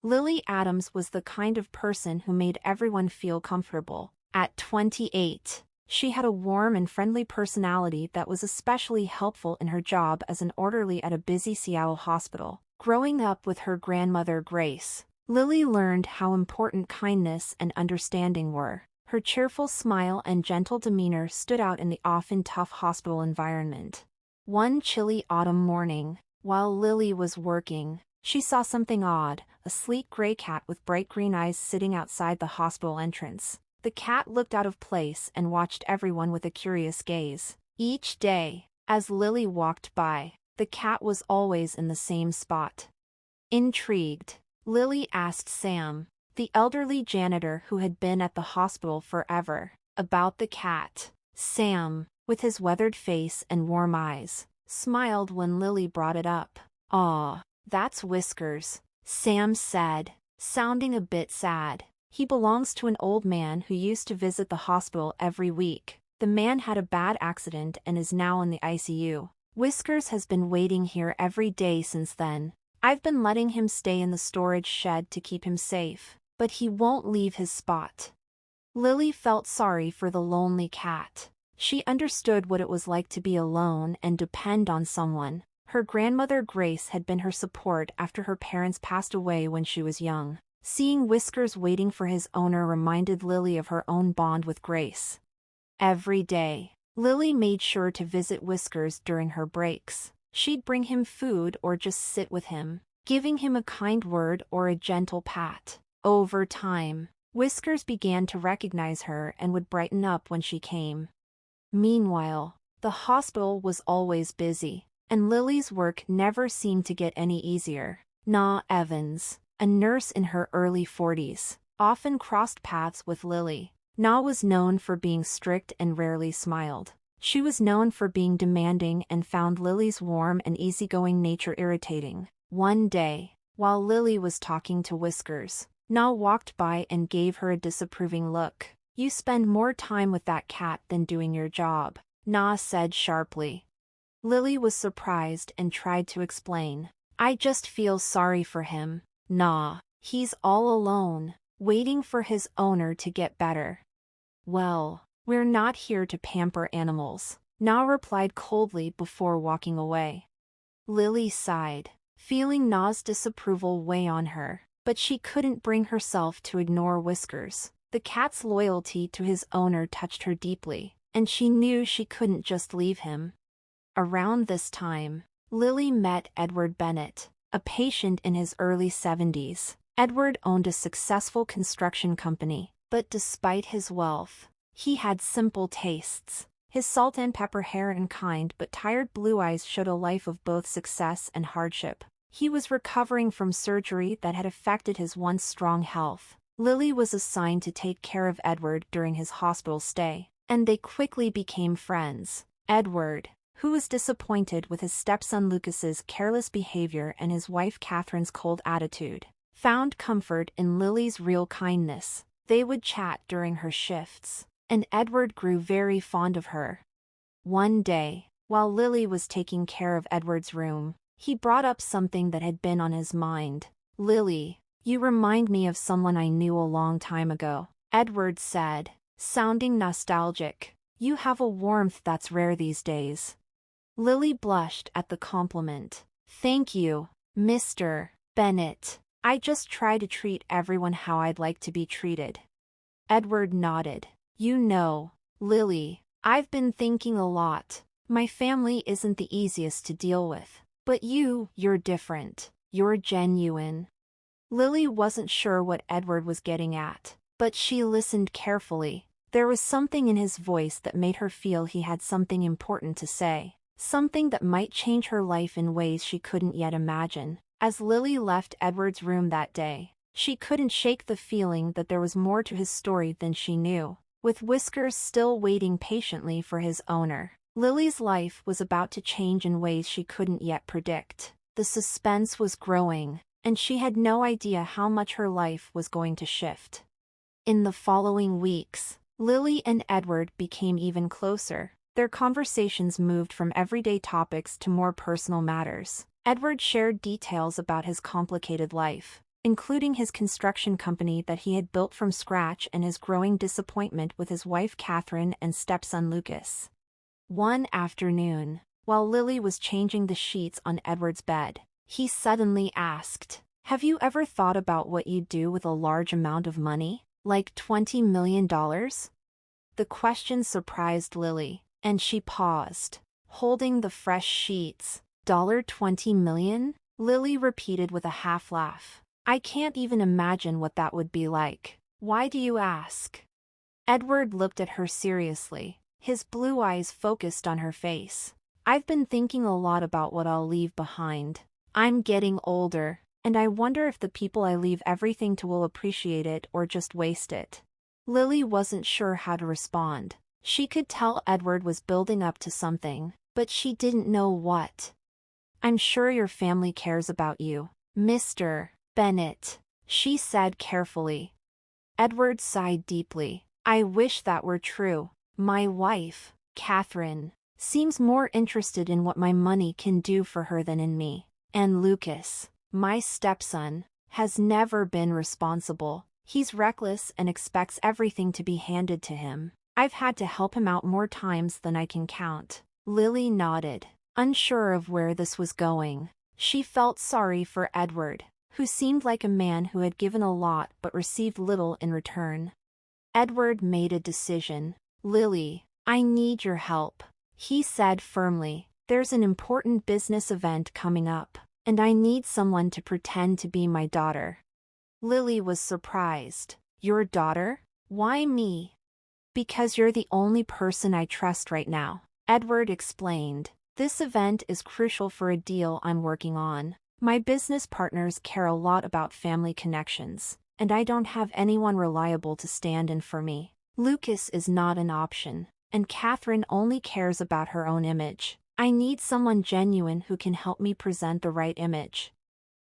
Lily Adams was the kind of person who made everyone feel comfortable. At 28, she had a warm and friendly personality that was especially helpful in her job as an orderly at a busy Seattle hospital. Growing up with her grandmother Grace, Lily learned how important kindness and understanding were. Her cheerful smile and gentle demeanor stood out in the often tough hospital environment. One chilly autumn morning, while Lily was working, she saw something odd: a sleek gray cat with bright green eyes sitting outside the hospital entrance. The cat looked out of place and watched everyone with a curious gaze. Each day, as Lily walked by, the cat was always in the same spot. Intrigued, Lily asked Sam, the elderly janitor who had been at the hospital forever, about the cat. Sam, with his weathered face and warm eyes, smiled when Lily brought it up. "Aw, that's Whiskers," Sam said, sounding a bit sad. "He belongs to an old man who used to visit the hospital every week. The man had a bad accident and is now in the ICU. Whiskers has been waiting here every day since then. I've been letting him stay in the storage shed to keep him safe, but he won't leave his spot." Lily felt sorry for the lonely cat. She understood what it was like to be alone and depend on someone. Her grandmother Grace had been her support after her parents passed away when she was young. Seeing Whiskers waiting for his owner reminded Lily of her own bond with Grace. Every day, Lily made sure to visit Whiskers during her breaks. She'd bring him food or just sit with him, giving him a kind word or a gentle pat. Over time, Whiskers began to recognize her and would brighten up when she came. Meanwhile, the hospital was always busy, and Lily's work never seemed to get any easier. Na Evans, a nurse in her early 40s, often crossed paths with Lily. Na was known for being strict and rarely smiled. She was known for being demanding and found Lily's warm and easygoing nature irritating. One day, while Lily was talking to Whiskers, Na walked by and gave her a disapproving look. "You spend more time with that cat than doing your job," Na said sharply. Lily was surprised and tried to explain. "I just feel sorry for him, Na. He's all alone, waiting for his owner to get better." "Well, we're not here to pamper animals," Na replied coldly before walking away. Lily sighed, feeling Na's disapproval weigh on her, but she couldn't bring herself to ignore Whiskers. The cat's loyalty to his owner touched her deeply, and she knew she couldn't just leave him. Around this time, Lily met Edward Bennett, a patient in his early 70s. Edward owned a successful construction company, but despite his wealth, he had simple tastes. His salt and pepper hair and kind but tired blue eyes showed a life of both success and hardship. He was recovering from surgery that had affected his once strong health. Lily was assigned to take care of Edward during his hospital stay, and they quickly became friends. Edward, who was disappointed with his stepson Lucas's careless behavior and his wife Catherine's cold attitude, found comfort in Lily's real kindness. They would chat during her shifts, and Edward grew very fond of her. One day, while Lily was taking care of Edward's room, he brought up something that had been on his mind. "Lily, you remind me of someone I knew a long time ago," Edward said, sounding nostalgic. "You have a warmth that's rare these days." Lily blushed at the compliment. "Thank you, Mr. Bennett. I just try to treat everyone how I'd like to be treated." Edward nodded. "You know, Lily, I've been thinking a lot. My family isn't the easiest to deal with. But you're different. You're genuine." Lily wasn't sure what Edward was getting at, but she listened carefully. There was something in his voice that made her feel he had something important to say, something that might change her life in ways she couldn't yet imagine. As Lily left Edward's room that day, she couldn't shake the feeling that there was more to his story than she knew. With Whiskers still waiting patiently for his owner, Lily's life was about to change in ways she couldn't yet predict. The suspense was growing, and she had no idea how much her life was going to shift. In the following weeks, Lily and Edward became even closer. Their conversations moved from everyday topics to more personal matters. Edward shared details about his complicated life, including his construction company that he had built from scratch and his growing disappointment with his wife Catherine and stepson Lucas. One afternoon, while Lily was changing the sheets on Edward's bed, he suddenly asked, "Have you ever thought about what you'd do with a large amount of money, like $20 million?" The question surprised Lily, and she paused, holding the fresh sheets. $20 million? Lily repeated with a half laugh. "I can't even imagine what that would be like. Why do you ask?" Edward looked at her seriously, his blue eyes focused on her face. "I've been thinking a lot about what I'll leave behind. I'm getting older, and I wonder if the people I leave everything to will appreciate it or just waste it." Lily wasn't sure how to respond. She could tell Edward was building up to something, but she didn't know what. "I'm sure your family cares about you, Mr. Bennett," she said carefully. Edward sighed deeply. "I wish that were true. My wife, Catherine, seems more interested in what my money can do for her than in me. And Lucas, my stepson, has never been responsible. He's reckless and expects everything to be handed to him. I've had to help him out more times than I can count." Lily nodded, unsure of where this was going. She felt sorry for Edward, who seemed like a man who had given a lot but received little in return. Edward made a decision. "Lily, I need your help," he said firmly. "There's an important business event coming up, and I need someone to pretend to be my daughter." Lily was surprised. "Your daughter? Why me?" "Because you're the only person I trust right now," Edward explained. "This event is crucial for a deal I'm working on. My business partners care a lot about family connections, and I don't have anyone reliable to stand in for me. Lucas is not an option, and Catherine only cares about her own image. I need someone genuine who can help me present the right image."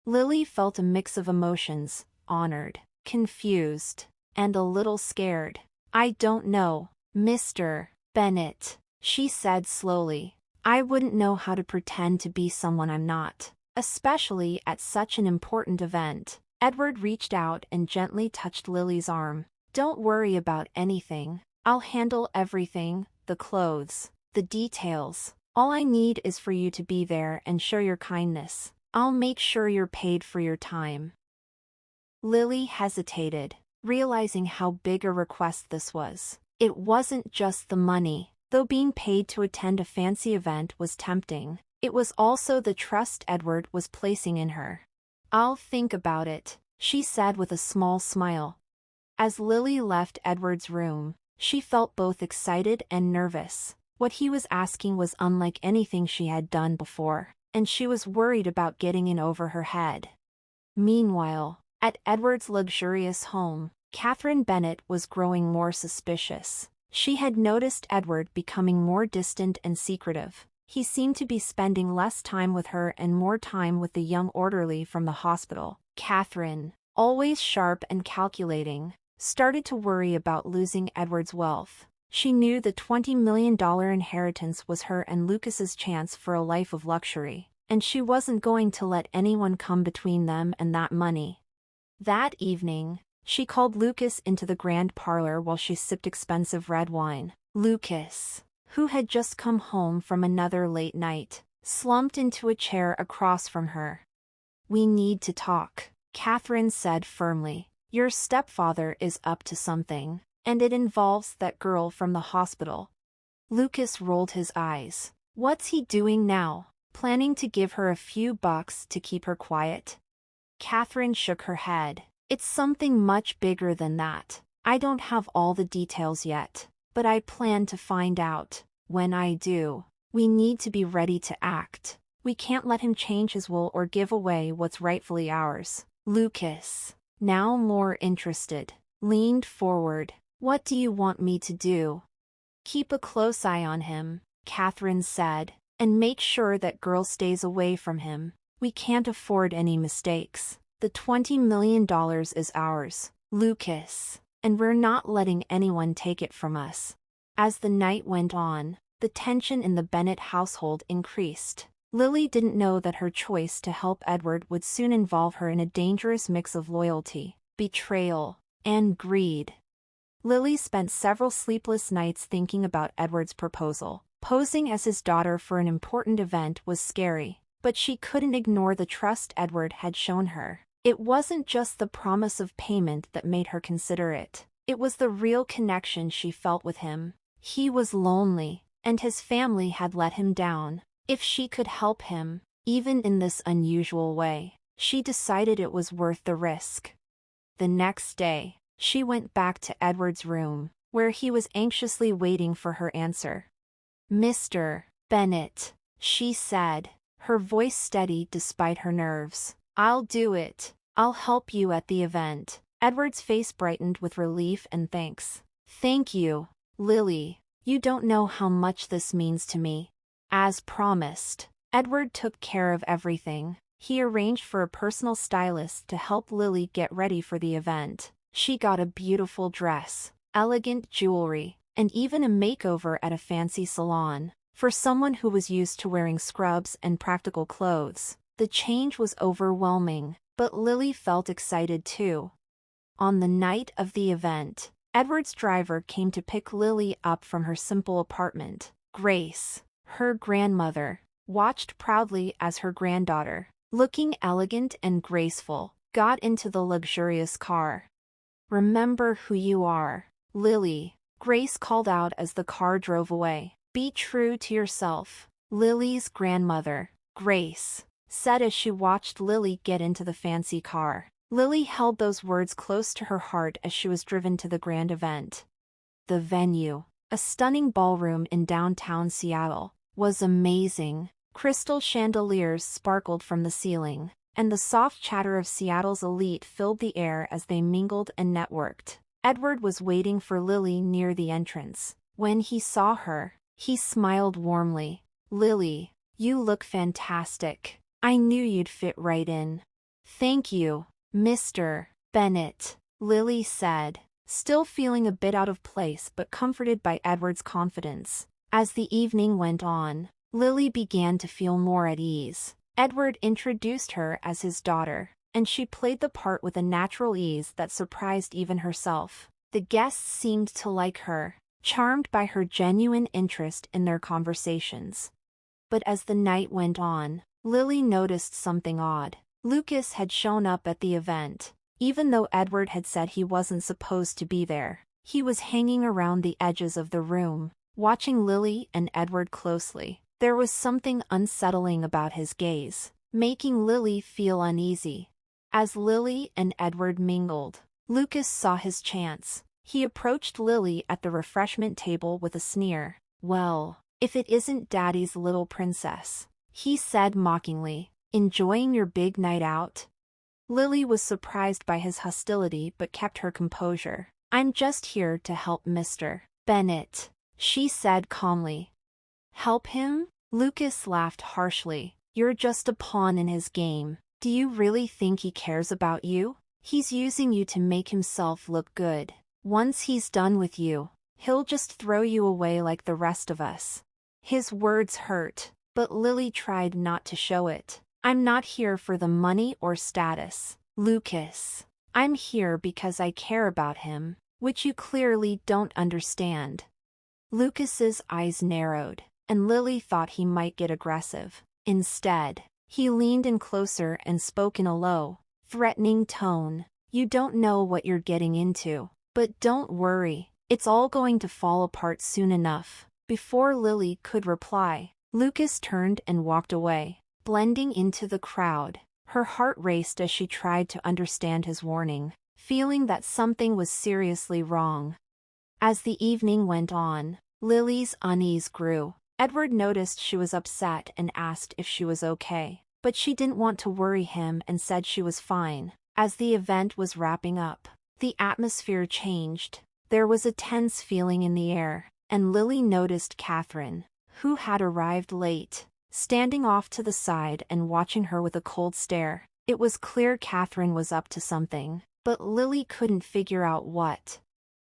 Lily felt a mix of emotions, honored, confused, and a little scared. "I don't know, Mr. Bennett," she said slowly. "I wouldn't know how to pretend to be someone I'm not, especially at such an important event." Edward reached out and gently touched Lily's arm. "Don't worry about anything. I'll handle everything, the clothes, the details. All I need is for you to be there and show your kindness. I'll make sure you're paid for your time." Lily hesitated, realizing how big a request this was. It wasn't just the money. Though being paid to attend a fancy event was tempting, it was also the trust Edward was placing in her. "I'll think about it," she said with a small smile. As Lily left Edward's room, she felt both excited and nervous. What he was asking was unlike anything she had done before, and she was worried about getting in over her head. Meanwhile, at Edward's luxurious home, Catherine Bennett was growing more suspicious. She had noticed Edward becoming more distant and secretive. He seemed to be spending less time with her and more time with the young orderly from the hospital. Catherine, always sharp and calculating, started to worry about losing Edward's wealth. She knew the $20 million inheritance was her and Lucas's chance for a life of luxury, and she wasn't going to let anyone come between them and that money. That evening, she called Lucas into the grand parlor while she sipped expensive red wine. Lucas, who had just come home from another late night, slumped into a chair across from her. "We need to talk," Catherine said firmly. "Your stepfather is up to something, and it involves that girl from the hospital." Lucas rolled his eyes. "What's he doing now? Planning to give her a few bucks to keep her quiet?" Catherine shook her head. "It's something much bigger than that. I don't have all the details yet, but I plan to find out. When I do, we need to be ready to act. We can't let him change his will or give away what's rightfully ours." Lucas, now more interested, leaned forward. "What do you want me to do?" "Keep a close eye on him," Catherine said, "and make sure that girl stays away from him. We can't afford any mistakes. The $20 million is ours, Lucas, and we're not letting anyone take it from us." As the night went on, the tension in the Bennett household increased. Lily didn't know that her choice to help Edward would soon involve her in a dangerous mix of loyalty, betrayal, and greed. Lily spent several sleepless nights thinking about Edward's proposal. Posing as his daughter for an important event was scary, but she couldn't ignore the trust Edward had shown her. It wasn't just the promise of payment that made her consider it. It was the real connection she felt with him. He was lonely, and his family had let him down. If she could help him, even in this unusual way, she decided it was worth the risk. The next day, she went back to Edward's room, where he was anxiously waiting for her answer. "Mr. Bennett," she said, her voice steady despite her nerves. "I'll do it. I'll help you at the event." Edward's face brightened with relief and thanks. "Thank you, Lily. You don't know how much this means to me." As promised, Edward took care of everything. He arranged for a personal stylist to help Lily get ready for the event. She got a beautiful dress, elegant jewelry, and even a makeover at a fancy salon. For someone who was used to wearing scrubs and practical clothes, the change was overwhelming, but Lily felt excited too. On the night of the event, Edward's driver came to pick Lily up from her simple apartment. Grace, her grandmother, watched proudly as her granddaughter, looking elegant and graceful, got into the luxurious car. "Remember who you are, Lily," Grace called out as the car drove away. "Be true to yourself." Lily's grandmother, Grace, said as she watched Lily get into the fancy car. Lily held those words close to her heart as she was driven to the grand event. The venue, a stunning ballroom in downtown Seattle, was amazing. Crystal chandeliers sparkled from the ceiling, and the soft chatter of Seattle's elite filled the air as they mingled and networked. Edward was waiting for Lily near the entrance. When he saw her, he smiled warmly. "Lily, you look fantastic. I knew you'd fit right in." "Thank you, Mr. Bennett," Lily said, still feeling a bit out of place but comforted by Edward's confidence. As the evening went on, Lily began to feel more at ease. Edward introduced her as his daughter, and she played the part with a natural ease that surprised even herself. The guests seemed to like her, charmed by her genuine interest in their conversations. But as the night went on, Lily noticed something odd. Lucas had shown up at the event. Even though Edward had said he wasn't supposed to be there, he was hanging around the edges of the room, watching Lily and Edward closely. There was something unsettling about his gaze, making Lily feel uneasy. As Lily and Edward mingled, Lucas saw his chance. He approached Lily at the refreshment table with a sneer. "Well, if it isn't Daddy's little princess," he said mockingly. "Enjoying your big night out?" Lily was surprised by his hostility but kept her composure. "I'm just here to help Mr. Bennett," she said calmly. "Help him?" Lucas laughed harshly. "You're just a pawn in his game. Do you really think he cares about you? He's using you to make himself look good. Once he's done with you, he'll just throw you away like the rest of us." His words hurt, but Lily tried not to show it. "I'm not here for the money or status, Lucas. I'm here because I care about him, which you clearly don't understand." Lucas's eyes narrowed, and Lily thought he might get aggressive. Instead, he leaned in closer and spoke in a low, threatening tone. "You don't know what you're getting into, but don't worry, it's all going to fall apart soon enough." Before Lily could reply, Lucas turned and walked away, blending into the crowd. Her heart raced as she tried to understand his warning, feeling that something was seriously wrong. As the evening went on, Lily's unease grew. Edward noticed she was upset and asked if she was okay, but she didn't want to worry him and said she was fine. As the event was wrapping up, the atmosphere changed. There was a tense feeling in the air, and Lily noticed Catherine, who had arrived late, standing off to the side and watching her with a cold stare. It was clear Catherine was up to something, but Lily couldn't figure out what.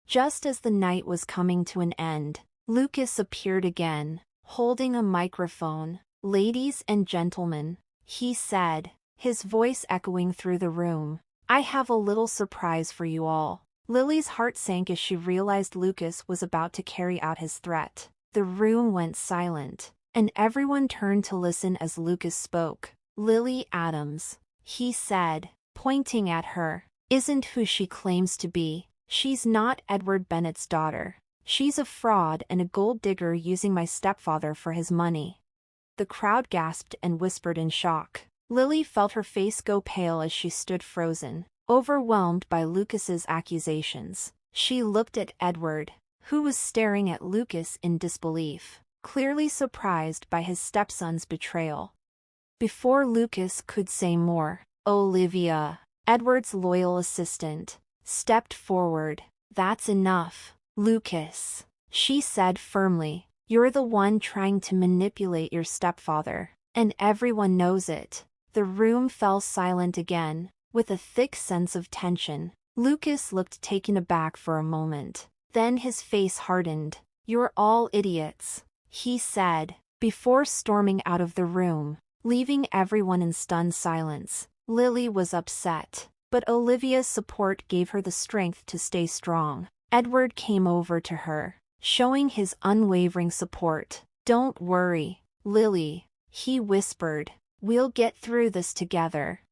Just as the night was coming to an end, Lucas appeared again, holding a microphone. "Ladies and gentlemen," he said, his voice echoing through the room, "I have a little surprise for you all." Lily's heart sank as she realized Lucas was about to carry out his threat. The room went silent, and everyone turned to listen as Lucas spoke. "Lily Adams," he said, pointing at her, "isn't who she claims to be. She's not Edward Bennett's daughter. She's a fraud and a gold digger using my stepfather for his money." The crowd gasped and whispered in shock. Lily felt her face go pale as she stood frozen, overwhelmed by Lucas's accusations. She looked at Edward, who was staring at Lucas in disbelief, clearly surprised by his stepson's betrayal. Before Lucas could say more, Olivia, Edward's loyal assistant, stepped forward. "That's enough, Lucas," she said firmly. "You're the one trying to manipulate your stepfather, and everyone knows it." The room fell silent again, with a thick sense of tension. Lucas looked taken aback for a moment. Then his face hardened. "You're all idiots," he said, before storming out of the room, leaving everyone in stunned silence. Lily was upset, but Olivia's support gave her the strength to stay strong. Edward came over to her, showing his unwavering support. "Don't worry, Lily," he whispered. "We'll get through this together."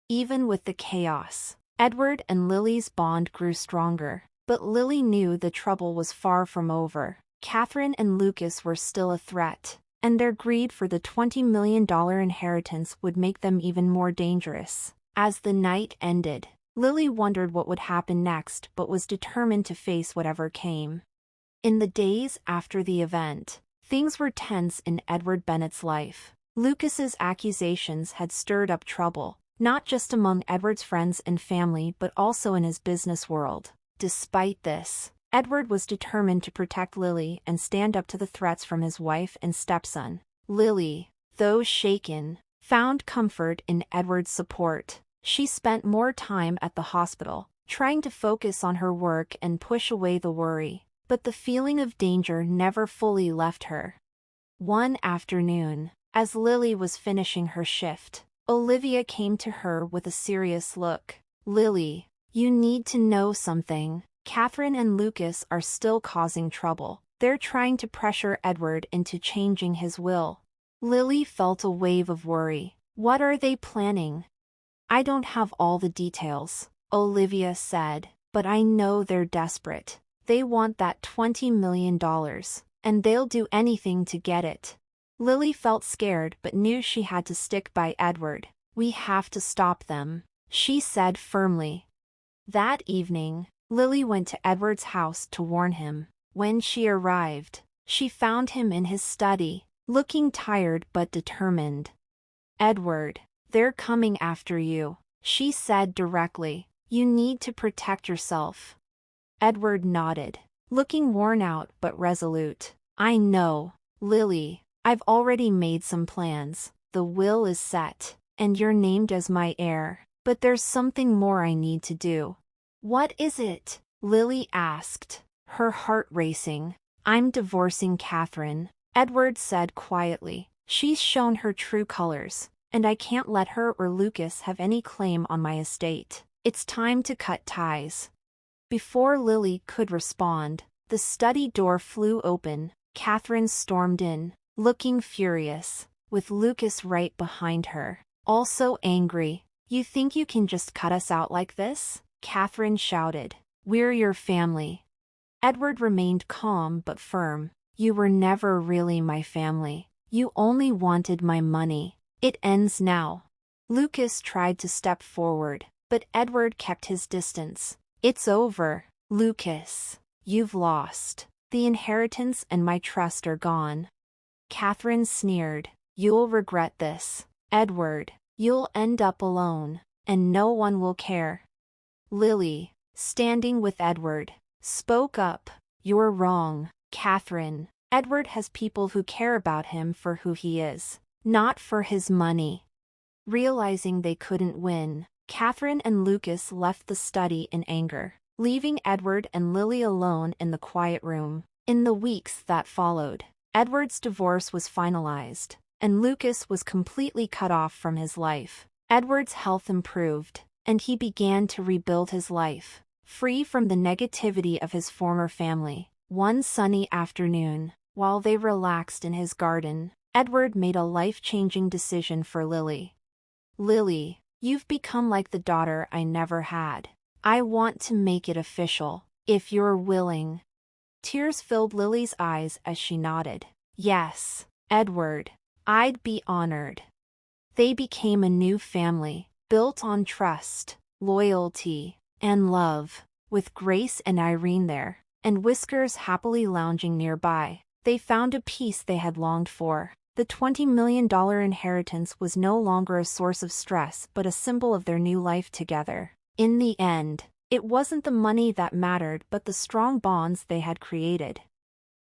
Even with the chaos, Edward and Lily's bond grew stronger. But Lily knew the trouble was far from over. Catherine and Lucas were still a threat, and their greed for the $20 million inheritance would make them even more dangerous. As the night ended, Lily wondered what would happen next but was determined to face whatever came. In the days after the event, things were tense in Edward Bennett's life. Lucas's accusations had stirred up trouble, not just among Edward's friends and family but also in his business world. Despite this, Edward was determined to protect Lily and stand up to the threats from his wife and stepson. Lily, though shaken, found comfort in Edward's support. She spent more time at the hospital, trying to focus on her work and push away the worry, but the feeling of danger never fully left her. One afternoon, as Lily was finishing her shift, Olivia came to her with a serious look. "Lily, you need to know something. Catherine and Lucas are still causing trouble. They're trying to pressure Edward into changing his will." Lily felt a wave of worry. "What are they planning?" "I don't have all the details," Olivia said, "but I know they're desperate. They want that $20 million, and they'll do anything to get it." Lily felt scared but knew she had to stick by Edward. "We have to stop them," she said firmly. That evening, Lily went to Edward's house to warn him. When she arrived, she found him in his study, looking tired but determined. "Edward, they're coming after you," she said directly. "You need to protect yourself." Edward nodded, looking worn out but resolute. "I know, Lily. I've already made some plans. The will is set, and you're named as my heir. But there's something more I need to do." "What is it?" Lily asked, her heart racing. "I'm divorcing Catherine," Edward said quietly. "She's shown her true colors, and I can't let her or Lucas have any claim on my estate. It's time to cut ties." Before Lily could respond, the study door flew open. Catherine stormed in, looking furious, with Lucas right behind her, also angry. "You think you can just cut us out like this?" Catherine shouted. "We're your family." Edward remained calm but firm. "You were never really my family. You only wanted my money. It ends now." Lucas tried to step forward, but Edward kept his distance. "It's over, Lucas. You've lost. The inheritance and my trust are gone." Catherine sneered. "You'll regret this, Edward. You'll end up alone, and no one will care." Lily, standing with Edward, spoke up. "You're wrong, Catherine. Edward has people who care about him for who he is, not for his money." Realizing they couldn't win, Catherine and Lucas left the study in anger, leaving Edward and Lily alone in the quiet room. In the weeks that followed, Edward's divorce was finalized, and Lucas was completely cut off from his life. Edward's health improved, and he began to rebuild his life, free from the negativity of his former family. One sunny afternoon, while they relaxed in his garden, Edward made a life-changing decision for Lily. "Lily, you've become like the daughter I never had. I want to make it official, if you're willing." Tears filled Lily's eyes as she nodded. "Yes, Edward, I'd be honored." They became a new family, built on trust, loyalty, and love, with Grace and Irene there, and Whiskers happily lounging nearby. They found a peace they had longed for. The $20 million inheritance was no longer a source of stress but a symbol of their new life together. In the end, it wasn't the money that mattered but the strong bonds they had created.